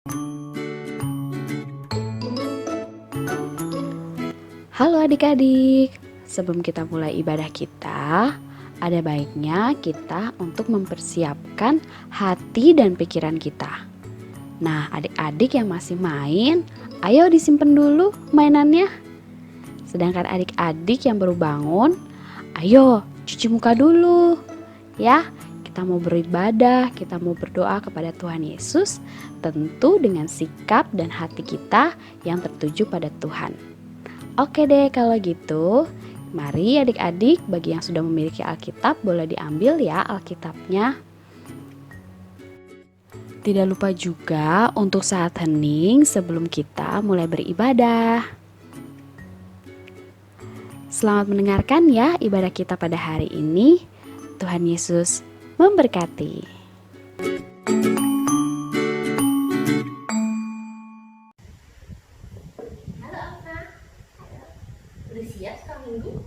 Halo adik-adik, sebelum kita mulai ibadah kita, ada baiknya kita untuk mempersiapkan hati dan pikiran kita. Nah, adik-adik yang masih main, ayo disimpan dulu mainannya. Sedangkan adik-adik yang baru bangun, ayo cuci muka dulu. Ya, kita mau beribadah, kita mau berdoa kepada Tuhan Yesus, tentu dengan sikap dan hati kita yang tertuju pada Tuhan. Oke deh kalau gitu, mari adik-adik bagi yang sudah memiliki Alkitab boleh diambil ya Alkitabnya. Tidak lupa juga untuk saat hening sebelum kita mulai beribadah. Selamat mendengarkan ya ibadah kita pada hari ini. Tuhan Yesus memberkati. Halo Alfa, udah siap sekarang minggu?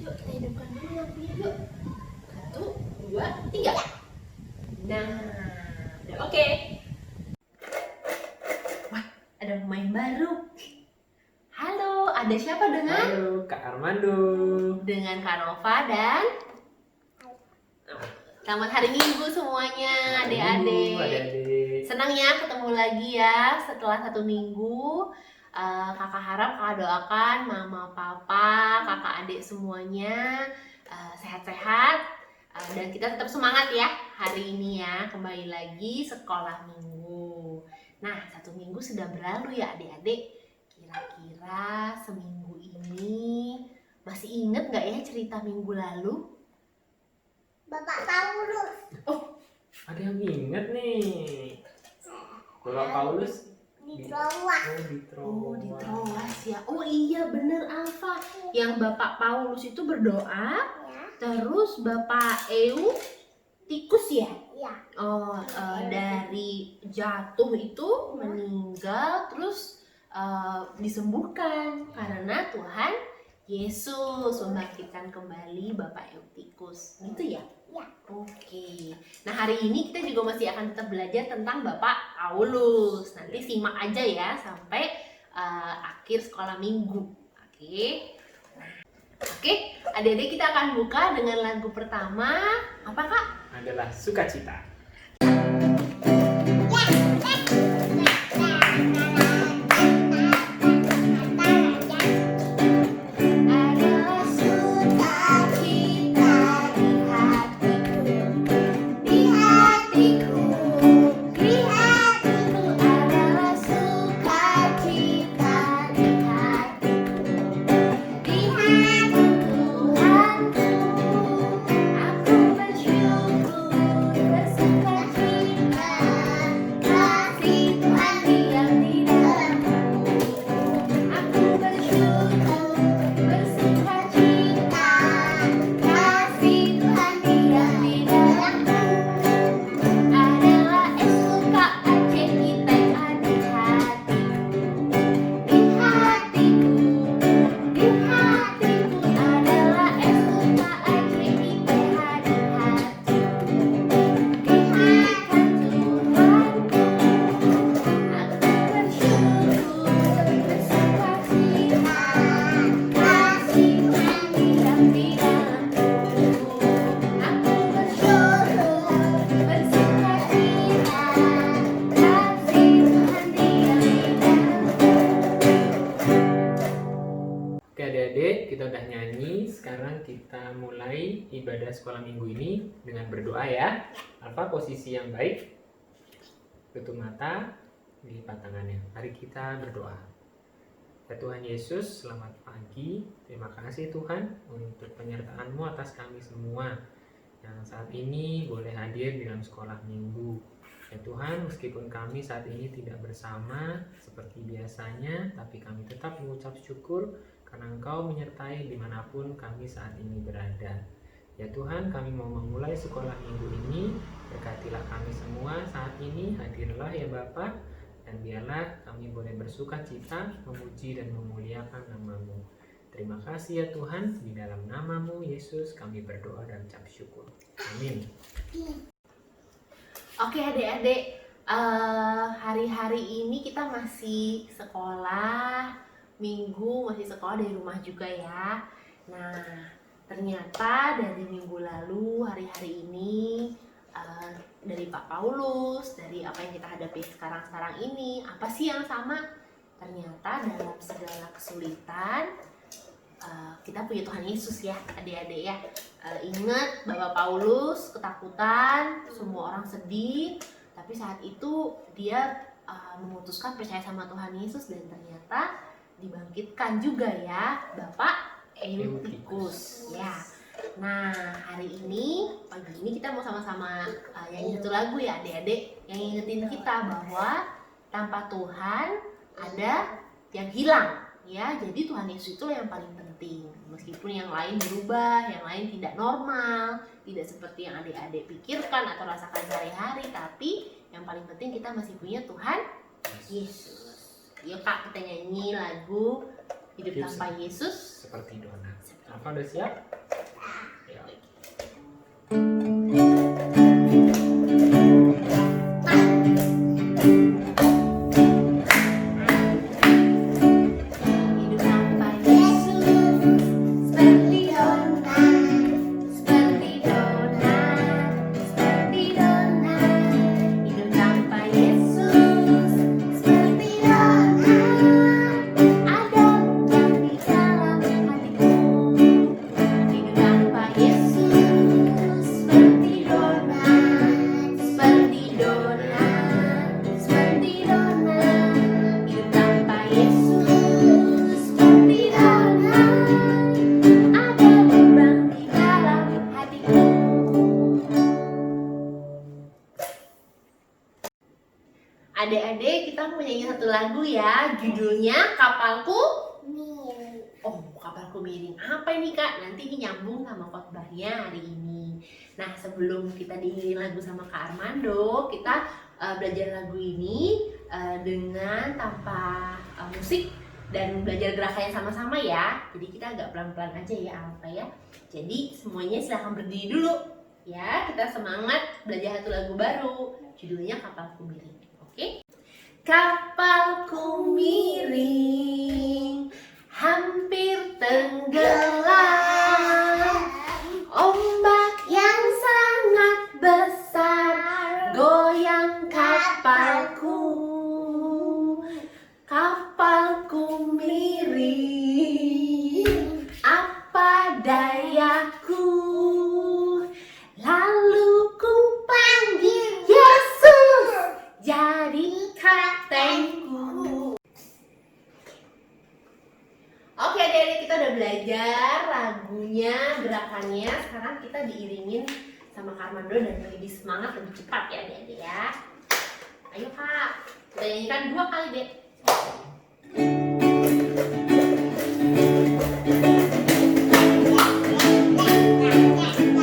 Yuk kita hidupkan dulu lampunya yuk. 1, 2, 3. Nah, udah oke. Wah, ada pemain baru. Halo, ada siapa dengan? Halo, Kak Armando. Dengan Kak Nova dan selamat hari Minggu semuanya, adik-adik. Adik-adik. Senang ya ketemu lagi ya setelah 1 minggu. Kakak harap kakak doakan mama, papa, kakak adik semuanya sehat-sehat dan kita tetap semangat ya hari ini ya, kembali lagi sekolah minggu. Nah, 1 minggu sudah berlalu ya adik-adik. Kira-kira seminggu ini masih inget gak ya cerita minggu lalu? Bapak Paulus. Ada yang inget nih. Bapak Paulus Di Troas. di Oh, di Troas. Troas ya. Oh iya bener Alfa. Yang Bapak Paulus itu berdoa, Ya, terus Bapak Tikus ya. ya. Oh, dari jatuh itu meninggal, terus disembuhkan karena Tuhan Yesus membangkitkan kembali Bapak Eutikus. Gitu ya? Ya. Oke. Nah, hari ini kita juga masih akan tetap belajar tentang Bapak Paulus. Nanti simak aja ya sampai akhir sekolah minggu. Oke. Oke, adik-adik kita akan buka dengan lagu pertama. Apa, Kak? Adalah sukacita. Adalah sukacita di hatiku, di hatiku adalah sukacita di hatiku, di hati Tuhanku. Aku bersyukur bersukacita, kasih Tuhan diam di dalamku. Aku bersyukur bersukacita, kasih Tuhan diam di dalamku. Adalah SUKACITA di hatiku, di hatiku, di hatiku adalah SUKACITA di hatiku, di hati Tuhanku. Aku bersyukur bersukacita, kasih Tuhan diam di dalamku. Aku bersyukur bersukacita, kasih Tuhan diam di dalamku. Oke adik-adik, kita udah nyanyi. Sekarang kita mulai ibadah sekolah minggu ini dengan berdoa ya. Apa posisi yang baik? Tutup mata, lipat tangannya. Mari kita berdoa. Ya Tuhan Yesus, selamat pagi. Terima kasih Tuhan untuk penyertaan-Mu atas kami semua yang saat ini boleh hadir di dalam sekolah minggu. Ya Tuhan, meskipun kami saat ini tidak bersama seperti biasanya, tapi kami tetap mengucap syukur karena Engkau menyertai dimanapun kami saat ini berada. Ya Tuhan, kami mau memulai sekolah minggu ini, berkatilah kami semua saat ini, hadirlah ya Bapa, dan biarlah kami boleh bersuka cita, memuji dan memuliakan nama-Mu. Terima kasih ya Tuhan, di dalam nama-Mu Yesus kami berdoa dan ucap syukur. Amin. Oke adik-adik, hari-hari ini kita masih sekolah, minggu masih sekolah dari rumah juga ya. Nah, ternyata dari minggu lalu, hari-hari ini, dari Pak Paulus, dari apa yang kita hadapi sekarang-sekarang ini, apa sih yang sama? Ternyata dalam segala kesulitan, kita punya Tuhan Yesus ya adik-adik ya. Ingat Bapak Paulus ketakutan, semua orang sedih, tapi saat itu dia memutuskan percaya sama Tuhan Yesus dan ternyata dibangkitkan juga ya Bapak Eutikus ya. Nah, hari ini, pagi ini kita mau sama-sama nyanyi satu lagu ya adik-adik, yang ingetin kita bahwa tanpa Tuhan ada yang hilang ya. Jadi Tuhan Yesus itu yang paling penting. Meskipun yang lain berubah, yang lain tidak normal, tidak seperti yang adik-adik pikirkan atau rasakan sehari-hari, tapi yang paling penting kita masih punya Tuhan Yesus. Yuk Kak, kita nyanyi lagu Hidup Tanpa Yesus Seperti donat. Alfa udah siap? Ya. Hidup tanpa Yesus seperti donat, seperti donat, seperti donat. Hidup tanpa Yesus seperti donat, ada lubang di dalam hatiku. Hidup tanpa Yesus seperti donat, seperti donat, seperti donat. Hidup tanpa Yesus seperti donat, ada lubang di dalam hatiku. Adik-adik, kita mau nyanyi satu lagu ya, judulnya Kapalku. Oh, Kapalku Miring. Apa ini Kak? Nanti ini nyambung sama khotbahnya hari ini. Nah, sebelum kita diiringi lagu sama Kak Armando, kita belajar lagu ini dengan tanpa musik dan belajar gerakannya sama-sama ya. Jadi kita agak pelan-pelan aja ya Alfa ya. Jadi semuanya silahkan berdiri dulu ya. Kita semangat belajar satu lagu baru, judulnya Kapalku Miring. Oke? Kapalku miring, hampir tenggelam. Ombak yang sangat besar goyang kapalku. Kapalku miring, apa dayaku? Lalu ku panggil Yesus jadi kaptenku. Oke adik-adik, kita udah belajar lagunya, gerakannya. Sekarang kita diiringin sama Kak Armando dan lebih semangat, lebih cepat ya adik-adik ya. Ayo Kak, kita nyanyikan 2 kali deh. Kapalku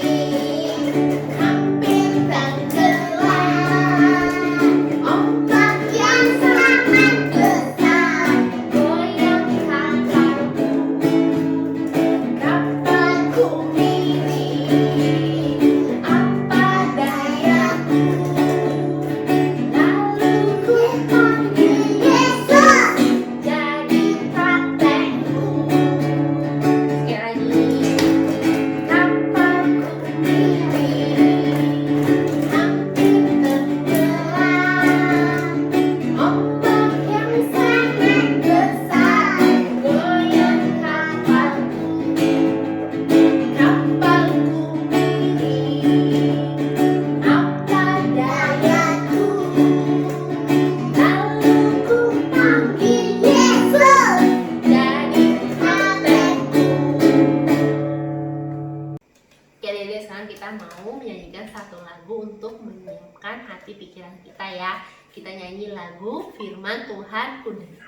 miring, hampir tenggelam. Ombak yang sangat besar goyang kapalku. Kapalku miring, apa dayaku? Lalu ku panggil Yesus jadi kaptenku. Sekali lagi. Kapalku miring, hampir tenggelam. Ombak yang sangat besar goyang kapalku. Kapalku miring, apa dayaku? Lalu ku panggil Yesus jadi kaptenku. Oke Dede, sekarang kita mau menyanyikan satu lagu untuk menyiapkan hati pikiran kita ya. Kita nyanyi lagu Firman Tuhan Ku Dengar.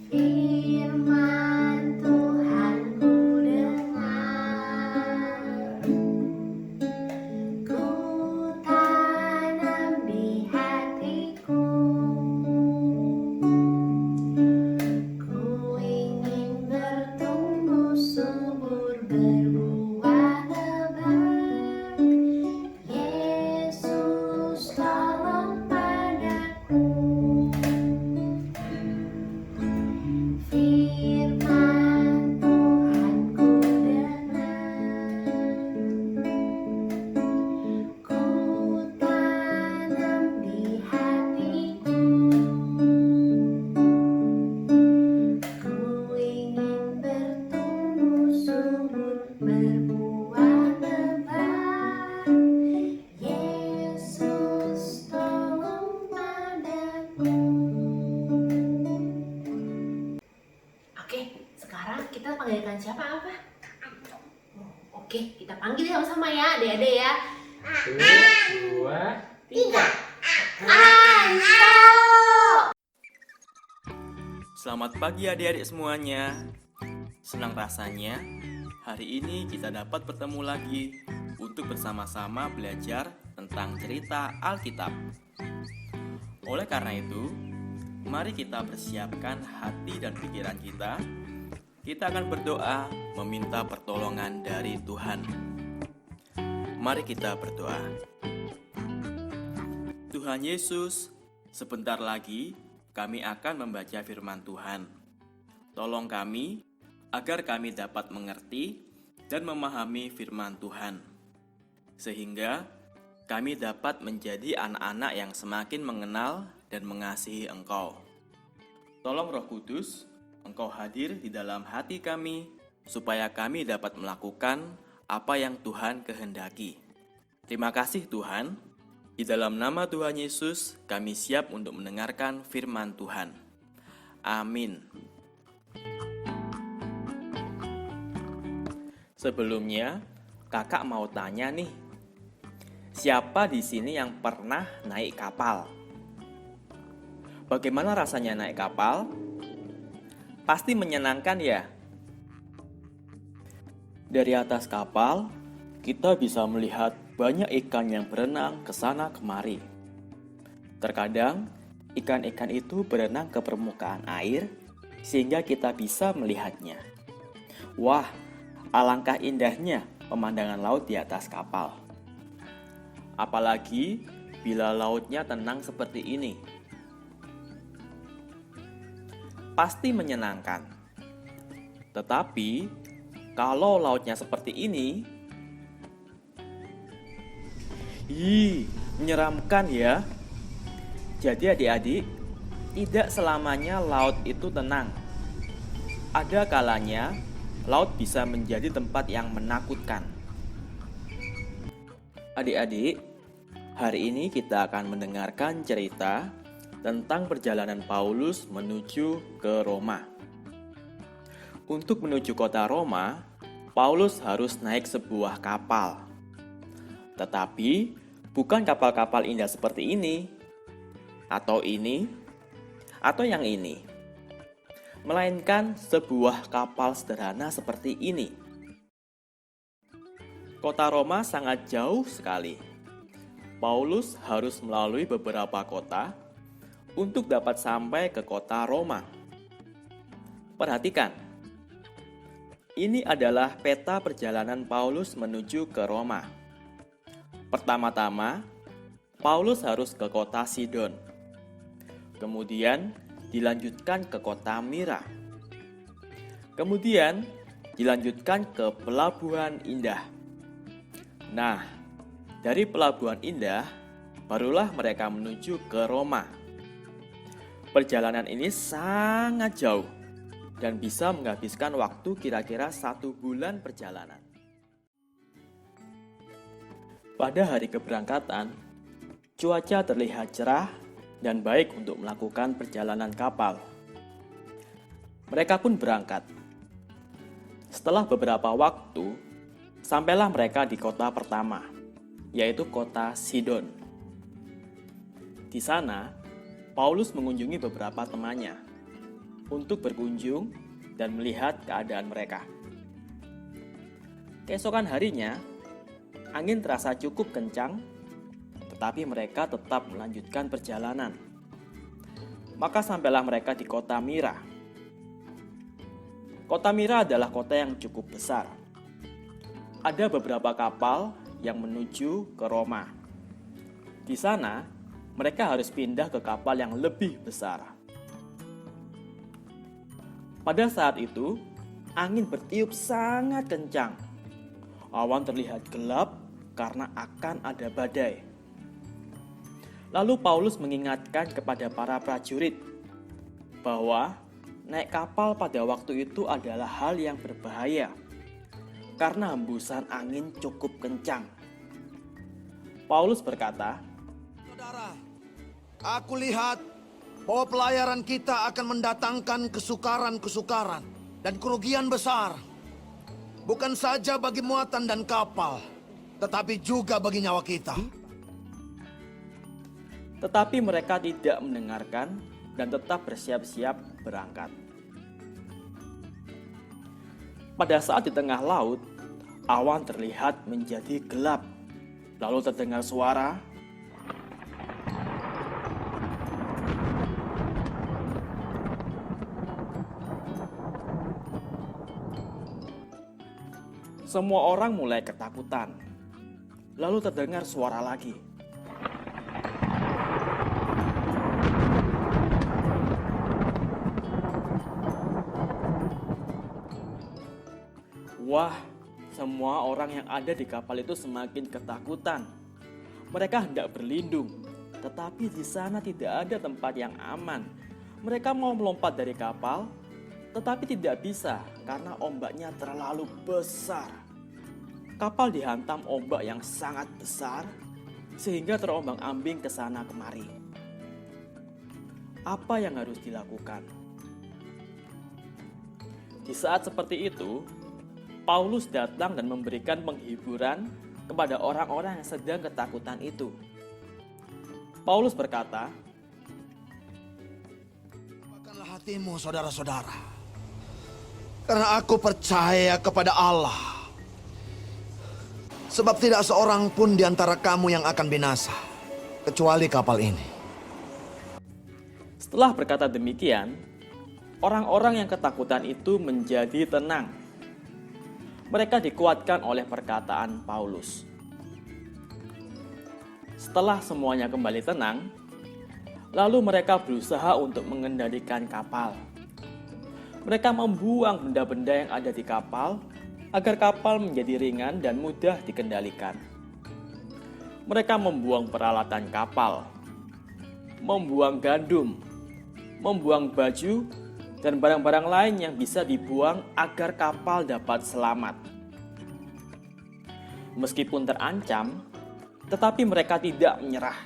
Firman Tuhan ku dengar, lagi sama-sama ya, adik-adik ya. 1, 2, 3. Selamat pagi adik-adik semuanya. Senang rasanya hari ini kita dapat bertemu lagi untuk bersama-sama belajar tentang cerita Alkitab. Oleh karena itu, mari kita persiapkan hati dan pikiran kita. Kita akan berdoa meminta pertolongan dari Tuhan. Mari kita berdoa. Tuhan Yesus, sebentar lagi kami akan membaca firman Tuhan. Tolong kami agar kami dapat mengerti dan memahami firman Tuhan, sehingga kami dapat menjadi anak-anak yang semakin mengenal dan mengasihi Engkau. Tolong Roh Kudus, Engkau hadir di dalam hati kami, supaya kami dapat melakukan apa yang Tuhan kehendaki. Terima kasih Tuhan. Di dalam nama Tuhan Yesus, kami siap untuk mendengarkan firman Tuhan. Amin. Sebelumnya, kakak mau tanya nih, siapa di sini yang pernah naik kapal? Bagaimana rasanya naik kapal? Pasti menyenangkan ya? Dari atas kapal, kita bisa melihat banyak ikan yang berenang ke sana kemari. Terkadang, ikan-ikan itu berenang ke permukaan air sehingga kita bisa melihatnya. Wah, alangkah indahnya pemandangan laut di atas kapal. Apalagi bila lautnya tenang seperti ini. Pasti menyenangkan. Tetapi, kalau lautnya seperti ini, menyeramkan ya. Jadi adik-adik, tidak selamanya laut itu tenang. Ada kalanya, laut bisa menjadi tempat yang menakutkan. Adik-adik, hari ini kita akan mendengarkan cerita tentang perjalanan Paulus menuju ke Roma. Untuk menuju kota Roma, Paulus harus naik sebuah kapal. Tetapi, bukan kapal-kapal indah seperti ini, atau yang ini. Melainkan sebuah kapal sederhana seperti ini. Kota Roma sangat jauh sekali. Paulus harus melalui beberapa kota untuk dapat sampai ke kota Roma. Perhatikan, ini adalah peta perjalanan Paulus menuju ke Roma. Pertama-tama, Paulus harus ke kota Sidon. Kemudian dilanjutkan ke kota Mira. Kemudian dilanjutkan ke Pelabuhan Indah. Nah, dari Pelabuhan Indah, barulah mereka menuju ke Roma. Perjalanan ini sangat jauh dan bisa menghabiskan waktu kira-kira 1 bulan perjalanan. Pada hari keberangkatan, cuaca terlihat cerah dan baik untuk melakukan perjalanan kapal. Mereka pun berangkat. Setelah beberapa waktu, sampailah mereka di kota pertama, yaitu kota Sidon. Di sana, Paulus mengunjungi beberapa temannya untuk berkunjung dan melihat keadaan mereka. Keesokan harinya, angin terasa cukup kencang, tetapi mereka tetap melanjutkan perjalanan. Maka sampailah mereka di kota Mira. Kota Mira adalah kota yang cukup besar. Ada beberapa kapal yang menuju ke Roma. Di sana, mereka harus pindah ke kapal yang lebih besar. Pada saat itu, angin bertiup sangat kencang. Awan terlihat gelap karena akan ada badai. Lalu Paulus mengingatkan kepada para prajurit bahwa naik kapal pada waktu itu adalah hal yang berbahaya karena hembusan angin cukup kencang. Paulus berkata, Saudara, aku lihat bahwa pelayaran kita akan mendatangkan kesukaran-kesukaran dan kerugian besar. Bukan saja bagi muatan dan kapal, tetapi juga bagi nyawa kita. Tetapi mereka tidak mendengarkan dan tetap bersiap-siap berangkat. Pada saat di tengah laut, awan terlihat menjadi gelap. Lalu terdengar suara, semua orang mulai ketakutan. Lalu terdengar suara lagi. Wah, semua orang yang ada di kapal itu semakin ketakutan. Mereka hendak berlindung, tetapi di sana tidak ada tempat yang aman. Mereka mau melompat dari kapal, tetapi tidak bisa karena ombaknya terlalu besar. Kapal dihantam ombak yang sangat besar, sehingga terombang-ambing ke sana kemari. Apa yang harus dilakukan? Di saat seperti itu, Paulus datang dan memberikan penghiburan kepada orang-orang yang sedang ketakutan itu. Paulus berkata, Bukanlah hatimu, saudara-saudara, karena aku percaya kepada Allah. Sebab tidak seorang pun di antara kamu yang akan binasa, kecuali kapal ini. setelah berkata demikian, orang-orang yang ketakutan itu menjadi tenang. Mereka dikuatkan oleh perkataan Paulus. Setelah semuanya kembali tenang, lalu mereka berusaha untuk mengendalikan kapal. Mereka membuang benda-benda yang ada di kapal agar kapal menjadi ringan dan mudah dikendalikan. Mereka membuang peralatan kapal, membuang gandum, membuang baju, dan barang-barang lain yang bisa dibuang agar kapal dapat selamat. Meskipun terancam, tetapi mereka tidak menyerah.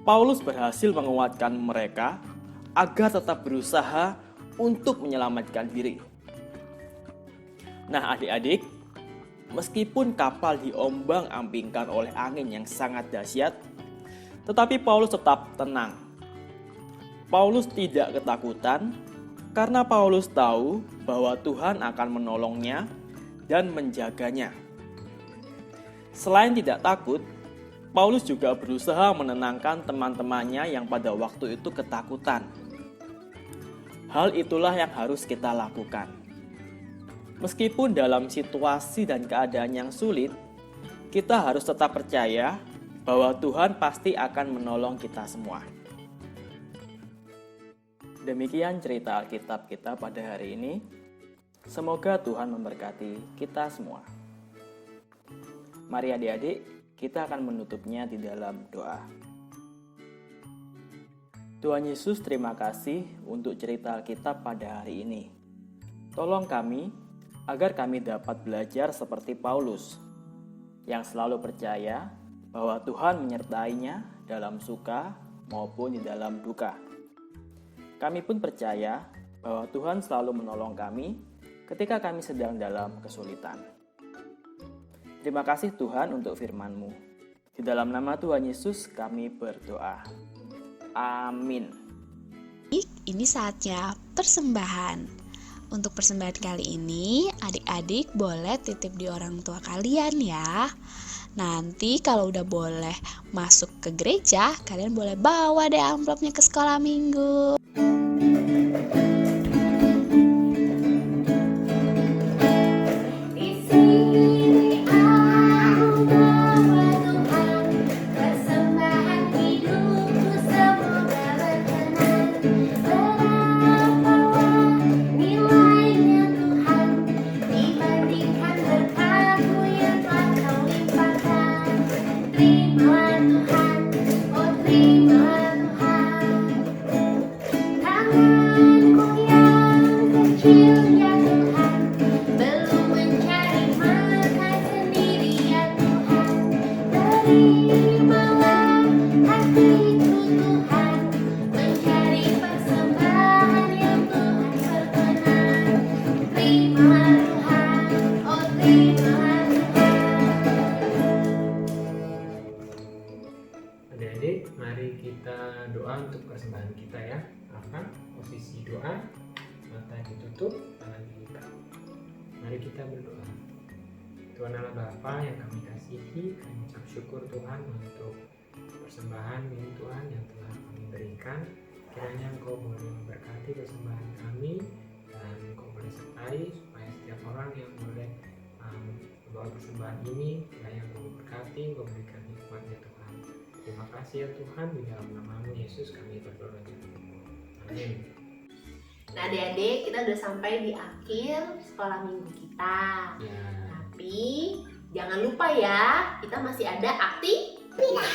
Paulus berhasil menguatkan mereka agar tetap berusaha untuk menyelamatkan diri. Nah, adik-adik, meskipun kapal diombang-ambingkan oleh angin yang sangat dahsyat, tetapi Paulus tetap tenang. Paulus tidak ketakutan karena Paulus tahu bahwa Tuhan akan menolongnya dan menjaganya. Selain tidak takut, Paulus juga berusaha menenangkan teman-temannya yang pada waktu itu ketakutan. Hal itulah yang harus kita lakukan. Meskipun dalam situasi dan keadaan yang sulit, kita harus tetap percaya bahwa Tuhan pasti akan menolong kita semua. Demikian cerita Alkitab kita pada hari ini. Semoga Tuhan memberkati kita semua. Mari adik-adik, kita akan menutupnya di dalam doa. Tuhan Yesus, terima kasih untuk cerita Alkitab pada hari ini. Tolong kami, agar kami dapat belajar seperti Paulus, yang selalu percaya bahwa Tuhan menyertainya dalam suka maupun di dalam duka. Kami pun percaya bahwa Tuhan selalu menolong kami ketika kami sedang dalam kesulitan. Terima kasih Tuhan untuk firman-Mu. Di dalam nama Tuhan Yesus kami berdoa. Amin. Ini saatnya persembahan. Untuk persembahan kali ini, adik-adik boleh titip di orang tua kalian ya. Nanti kalau udah boleh masuk ke gereja, kalian boleh bawa deh amplopnya ke sekolah minggu. persembahan kita ya. Alfa, posisi doa, mata ditutup, tangan dilipat. Mari kita berdoa. Tuhan Allah Bapa yang kami kasihi, kami ucap syukur Tuhan untuk persembahan ini Tuhan yang telah kami berikan. Kiranya Engkau boleh memberkati persembahan kami dan Engkau boleh sertai supaya setiap orang yang boleh membawa persembahan ini, kiranya Engkau berkati, Engkau berikan hikmatnya Tuhan. Terima kasih ya Tuhan, di dalam nama-Mu Yesus kami berdoa. Amin. Nah adik-adik, kita udah sampai di akhir sekolah minggu kita. Ya. Tapi jangan lupa ya, kita masih ada aktivitas.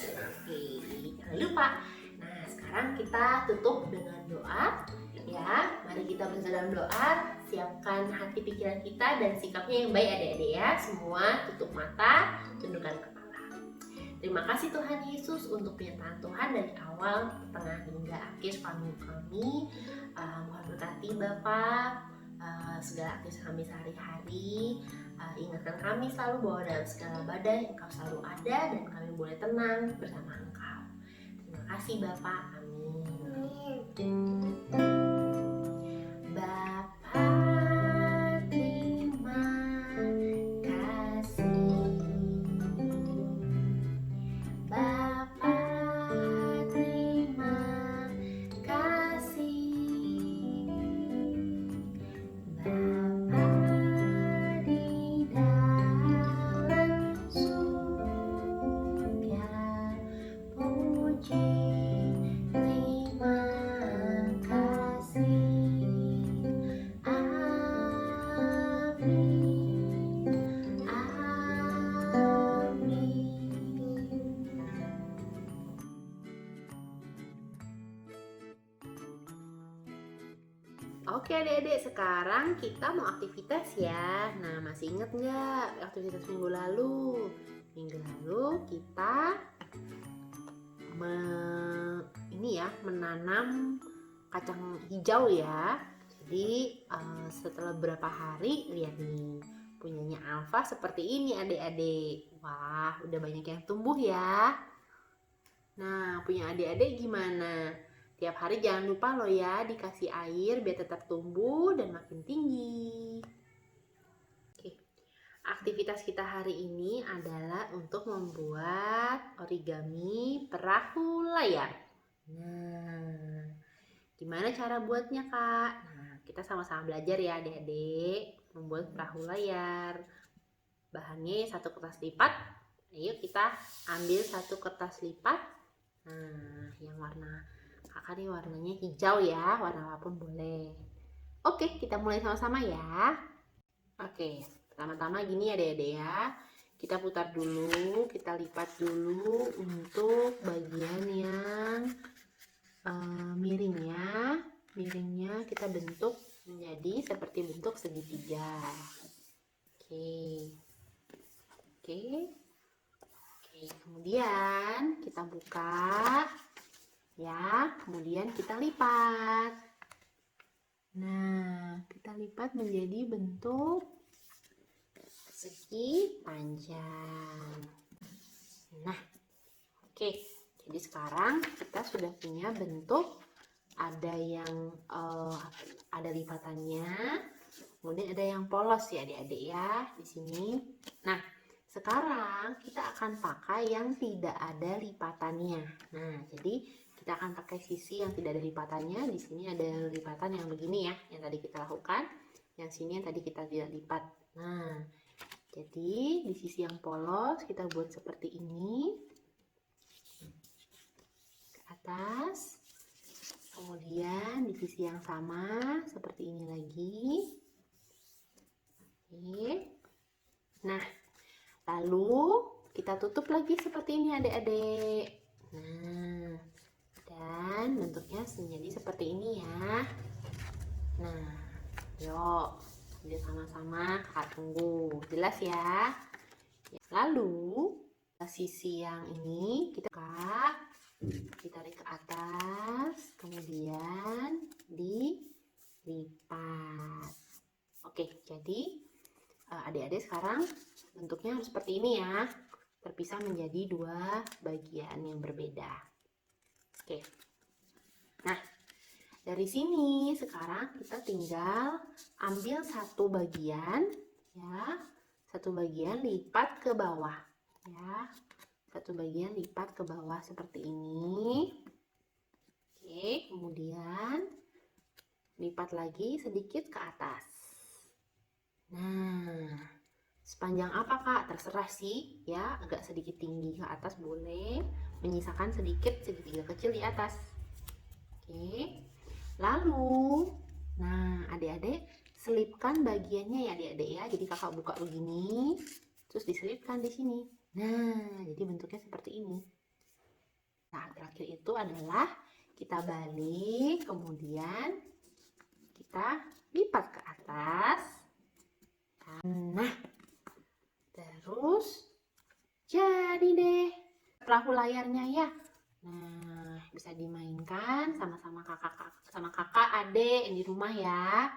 Oke, jangan lupa. Nah sekarang kita tutup dengan doa. Ya, mari kita bersama dalam doa. Siapkan hati pikiran kita dan sikapnya yang baik adik-adik ya. Semua tutup mata, tundukkan kepala. Terima kasih Tuhan Yesus untuk penyertaan Tuhan dari awal, tengah hingga akhir sekolah minggu kami. Mohon berkati Bapak segala aktivitas kami sehari-hari. Ingatkan kami selalu bahwa dalam segala badai Engkau selalu ada dan kami boleh tenang bersama Engkau. Terima kasih Bapak. Amin. Bapa, terima kasih. Bapa, terima kasih. Bapa di dalam surga, puji, terima kasih. Amin. Amin. Oke adik-adik, sekarang kita mau aktivitas ya. Nah masih inget nggak aktivitas minggu lalu? Minggu lalu kita menanam kacang hijau ya. Jadi setelah beberapa hari, lihat nih, punyanya Alfa seperti ini adik-adik. Wah, udah banyak yang tumbuh ya. Nah, punya adik-adik gimana? Tiap hari jangan lupa loh ya, dikasih air biar tetap tumbuh dan makin tinggi. Oke. Aktivitas kita hari ini adalah untuk membuat origami perahu layar. Nah, gimana cara buatnya Kak? Nah, kita sama-sama belajar ya adik-adik membuat perahu layar. Bahannya satu kertas lipat. Ayo kita ambil satu kertas lipat. Nah, yang warna Kakak nih warnanya hijau ya, warna apapun boleh. Oke, kita mulai sama-sama ya. Oke, pertama-tama gini adik-adik ya. Kita putar dulu, kita lipat dulu untuk bagian yang miringnya. Miringnya kita bentuk menjadi seperti bentuk segitiga. Oke. Kemudian kita buka. Ya, kemudian kita lipat. Nah, kita lipat menjadi bentuk segi panjang. Nah, oke. Jadi sekarang kita sudah punya bentuk, ada yang ada lipatannya, kemudian ada yang polos ya adik-adik ya di sini. Nah, sekarang kita akan pakai yang tidak ada lipatannya. Nah, jadi kita akan pakai sisi yang tidak ada lipatannya. Di sini ada lipatan yang begini ya, yang tadi kita lakukan. Yang sini yang tadi kita tidak lipat. Nah, jadi di sisi yang polos kita buat seperti ini. Ke atas. Kemudian di sisi yang sama seperti ini lagi. Oke. Nah, lalu kita tutup lagi seperti ini adik-adik. Nah, dan bentuknya menjadi seperti ini ya. Nah, yuk kita sama-sama Kakak tunggu. Jelas ya. Lalu sisi yang ini kita ditarik ke atas, kemudian dilipat. Oke, jadi adik-adik sekarang bentuknya harus seperti ini ya, terpisah menjadi dua bagian yang berbeda. Oke, Nah, dari sini sekarang kita tinggal ambil satu bagian ya. Satu bagian lipat ke bawah ya. Satu bagian lipat ke bawah seperti ini. Oke, kemudian lipat lagi sedikit ke atas. Nah, sepanjang apa Kak? Terserah sih ya, agak sedikit tinggi ke atas boleh, menyisakan sedikit segitiga kecil di atas. Oke, lalu, nah adik-adik selipkan bagiannya ya adik-adik ya. Jadi kakak buka begini, terus diselipkan di sini. Nah, jadi bentuknya seperti ini. Nah, terakhir itu adalah kita balik, kemudian kita lipat ke atas. Nah, terus jadi deh perahu layarnya ya. Nah, bisa dimainkan sama-sama kakak adik yang di rumah ya.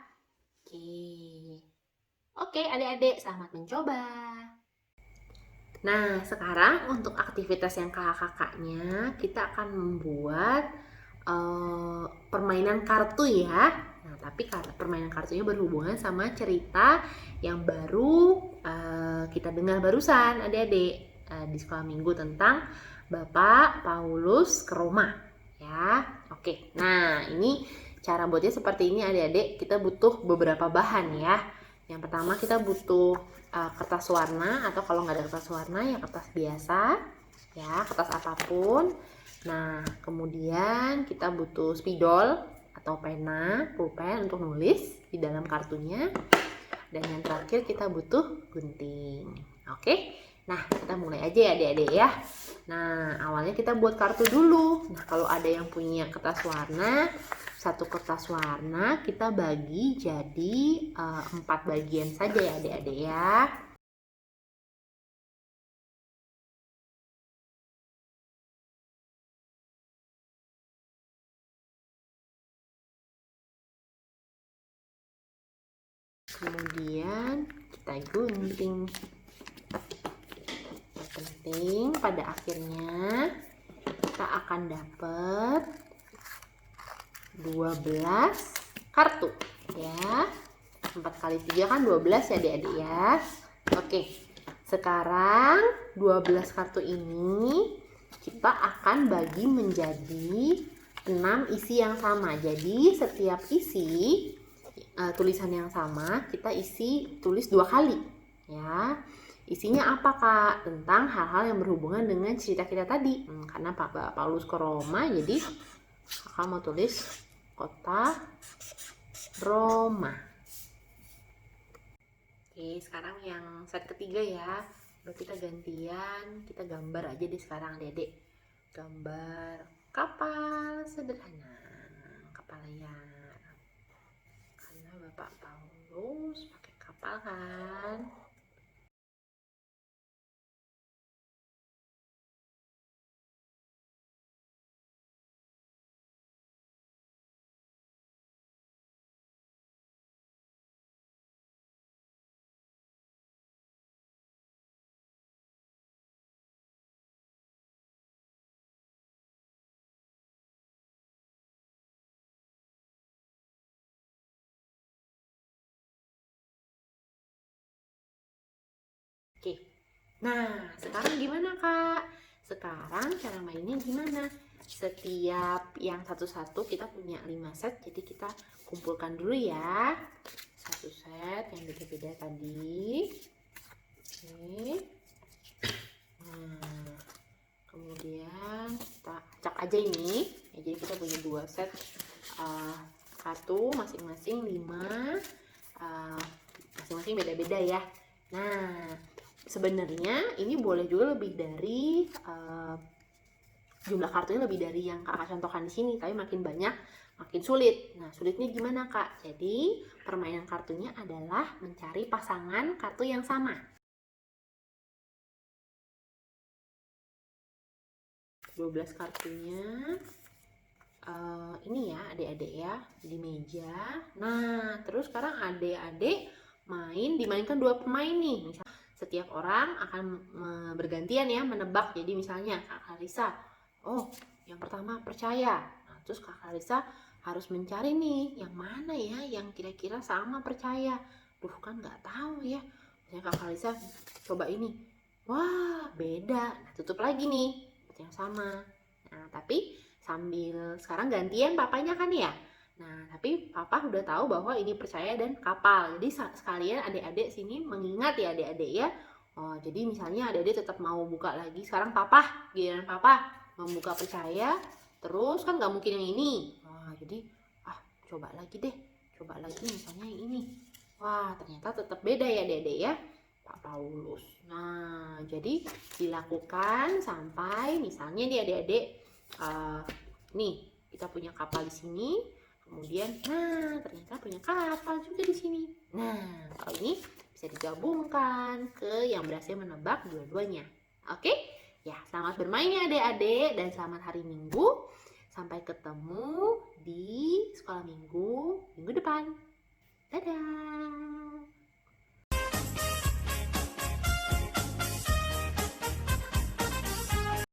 Oke, adik-adik selamat mencoba. Nah, sekarang untuk aktivitas yang kakak-kakaknya, kita akan membuat permainan kartu ya. Nah, tapi permainan kartunya berhubungan sama cerita yang baru kita dengar barusan adik-adik di sekolah minggu tentang Bapak Paulus ke Roma ya. Oke, nah ini cara buatnya seperti ini adik-adik. Kita butuh beberapa bahan ya. Yang pertama kita butuh kertas warna, atau kalau nggak ada kertas warna ya kertas biasa ya, kertas apapun. Nah, kemudian kita butuh spidol atau pena, pulpen untuk nulis di dalam kartunya. Dan yang terakhir kita butuh gunting. Oke, nah kita mulai aja ya adik-adik ya. Nah, awalnya kita buat kartu dulu. Nah, kalau ada yang punya kertas warna, satu kertas warna kita bagi jadi 4 bagian saja ya adik-adik ya. Kemudian kita gunting. Yang penting pada akhirnya kita akan dapat 12 kartu ya. 4 kali 3 kan 12 ya adik-adik ya. Oke, sekarang 12 kartu ini kita akan bagi menjadi 6 isi yang sama. Jadi setiap isi tulisan yang sama kita tulis 2 kali ya. Isinya apa Kak? Tentang hal-hal yang berhubungan dengan cerita kita tadi. Karena Pak Paulus ke Roma, jadi Kakak mau tulis kota Roma. Oke, sekarang yang set ketiga ya. Lalu kita gantian, kita gambar aja deh sekarang Dedek. Gambar kapal sederhana, kapal layar. Karena Bapak Paulus pakai kapal kan. Oke, nah sekarang gimana Kak? Sekarang cara mainnya gimana? Setiap yang satu-satu kita punya 5 set, jadi kita kumpulkan dulu ya. Satu set yang beda-beda tadi. Oke. Nah, kemudian kita acak aja ini. Ya, jadi kita punya 2 set kartu masing-masing 5. Masing-masing beda-beda ya. Nah, sebenarnya ini boleh juga lebih dari jumlah kartunya lebih dari yang kakak contohkan di sini, tapi makin banyak makin sulit. Nah, sulitnya gimana Kak? Jadi permainan kartunya adalah mencari pasangan kartu yang sama. 12 kartunya ini ya adik-adik ya, di meja. Nah, terus sekarang adik-adik dimainkan 2 pemain nih. Misal setiap orang akan bergantian ya menebak. Jadi misalnya Kak Karisa, oh yang pertama percaya. Nah, terus Kak Kalisa harus mencari nih, yang mana ya yang kira-kira sama percaya. Duh, kan nggak tahu ya. Misalnya Kak Kalisa coba ini, wah beda. Nah, tutup lagi nih, yang sama. Nah, tapi sambil sekarang gantian papanya kan ya. Nah, tapi papa udah tahu bahwa ini percaya dan kapal. Jadi sekalian adik-adik sini mengingat ya adik-adik ya. Oh, jadi misalnya adik-adik tetap mau buka lagi. Sekarang papa, giliran papa membuka percaya. Terus kan nggak mungkin yang ini. Wah, jadi coba lagi deh. Coba lagi misalnya yang ini. Wah, ternyata tetap beda ya adik-adik ya. Pak Paulus. Nah, jadi dilakukan sampai misalnya nih adik-adik nih kita punya kapal di sini. Kemudian, nah ternyata punya kapal juga di sini. Nah, kalau ini bisa digabungkan ke yang berhasil menebak dua-duanya. Oke? Ya, selamat bermain ya adik-adik dan selamat hari Minggu. Sampai ketemu di sekolah minggu depan. Dadah!